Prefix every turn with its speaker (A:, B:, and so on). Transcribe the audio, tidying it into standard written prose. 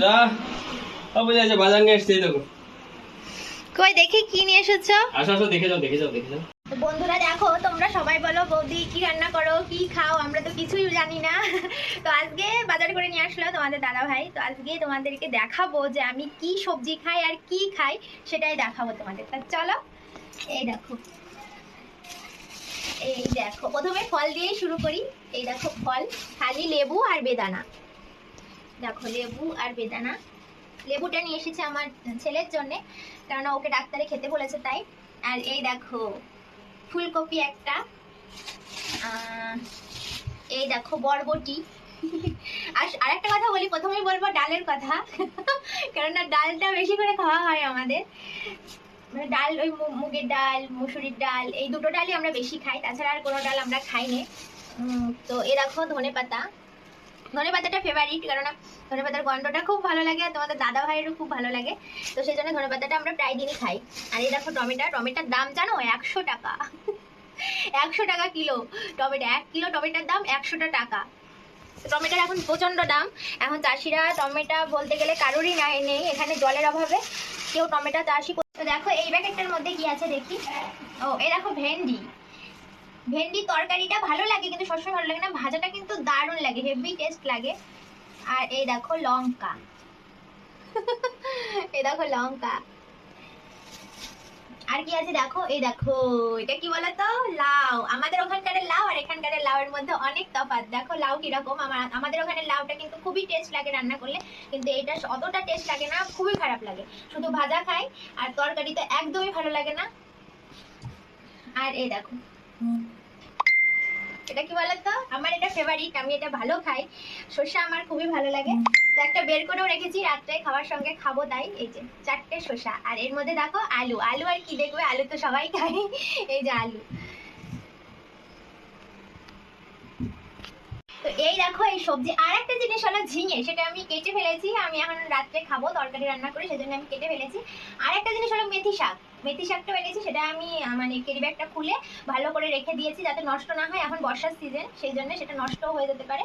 A: বন্ধুরা অবশ্যই আছে বাজার নিয়ে এসেছি দেখো।
B: কই দেখি কি নিয়ে এসেছো?
A: আসো আসো দেখে যাও দেখে যাও দেখে যাও।
B: তো বন্ধুরা দেখো, তোমরা সবাই বলো বৌদি কি রান্না করো, কি খাও, আমরা তো কিছুই জানি না। তো আজকে বাজার করে নিয়ে আসলো তোমাদের দাদা ভাই। তো আজকে তোমাদেরকে দেখাবো যে আমি কি সবজি খাই আর কি খাই, সেটাই দেখাবো তোমাদের। তা চলো, এই দেখো, এই দেখো, প্রথমে ফল দিয়েই শুরু করি। এই দেখো ফল, খালি লেবু আর বেদানা। দেখো লেবু আর বেদানা। লেবুটা নিয়ে এসেছে আমার ছেলের জন্যে, কারণ ওকে ডাক্তারে খেতে বলেছে তাই। আর এই দেখো ফুলকপি একটা, এই দেখো বরবটি। আর আরেকটা কথা বলি, প্রথমেই বলবো ডালের কথা। কেননা ডালটা বেশি করে খাওয়া হয় আমাদের। মানে ডাল, ওই মুগের ডাল, মুসুরির ডাল, এই দুটো ডালই আমরা বেশি খাই, তাছাড়া আর কোনো ডাল আমরা খাই না। তো এই দেখো ধনে পাতা। ধনে পাতাটা ফেভারিট, কেননা ধনে পাতার গন্ধটা খুব ভালো লাগে আর তোমাদের দাদা ভাইয়েরও খুব ভালো লাগে। তো সেই জন্য ধনে পাতাটা আমরা প্রায় দিনই খাই। আর এই দেখো টমেটো। টমেটোর দাম জানো 100 টাকা। 100 টাকা কিলো টমেটো। 1 কিলো টমেটোর দাম 100 টাকা। টমেটোর এখন প্রচণ্ড দাম। এখন চাষিরা টমেটো বলতে গেলে কারোরই নেই এখানে, জলের অভাবে কেউ টমেটো চাষই করতে। তো দেখো এই প্যাকেটটার মধ্যে কি আছে দেখি। ও এই দেখো ভেন্ডি। ভেন্ডি তরকারিটা ভালো লাগে, কিন্তু সবসময় ভালো লাগে না, ভাজাটা কিন্তু দারুণ লাগে, হেভি টেস্ট লাগে। আর এই দেখো লঙ্কা। এই দেখো লঙ্কা। আর কি আছে দেখো, এই দেখো এটা কি বলতো, লাউ। আমাদের ওখানকার লাউ আর এখানকার লাউয়ের মধ্যে অনেক তফাৎ। দেখো লাউ কিরকম। আমাদের ওখানে লাউটা কিন্তু খুবই টেস্ট লাগে রান্না করলে, কিন্তু এটা অতটা টেস্ট লাগে না, খুবই খারাপ লাগে। শুধু ভাজা খাই, আর তরকারি তো একদমই ভালো লাগে না। আর এই দেখো এটা কি বলতো, আমার এটা ফেভারিট, আমি এটা ভালো খাই। শসা আমার খুবই ভালো লাগে। তো একটা বের করেও রেখেছি, রাত্রে খাওয়ার সঙ্গে খাবো তাই। এই যে 4টে শসা। আর এর মধ্যে দেখো আলু। আলু আর কি দেখবে, আলু তো সবাই খায়। এই যে আলু। তো এই দেখো এই সবজি। আর একটা জিনিস হলো ঝিঙে, সেটা আমি কেটে ফেলেছি। আমি এখন রাত্রে খাবো, তরকারি রান্না করে, সেজন্য আমি কেটে ফেলেছি। আর একটা জিনিস হলো মেথি শাক। মেথি শাকটা এনেছি, সেটা আমি মানে ক্যারি ব্যাগটা খুলে ভালো করে রেখে দিয়েছি যাতে নষ্ট না হয়। এখন বর্ষার সিজন, সেই জন্য সেটা নষ্ট হয়ে যেতে পারে।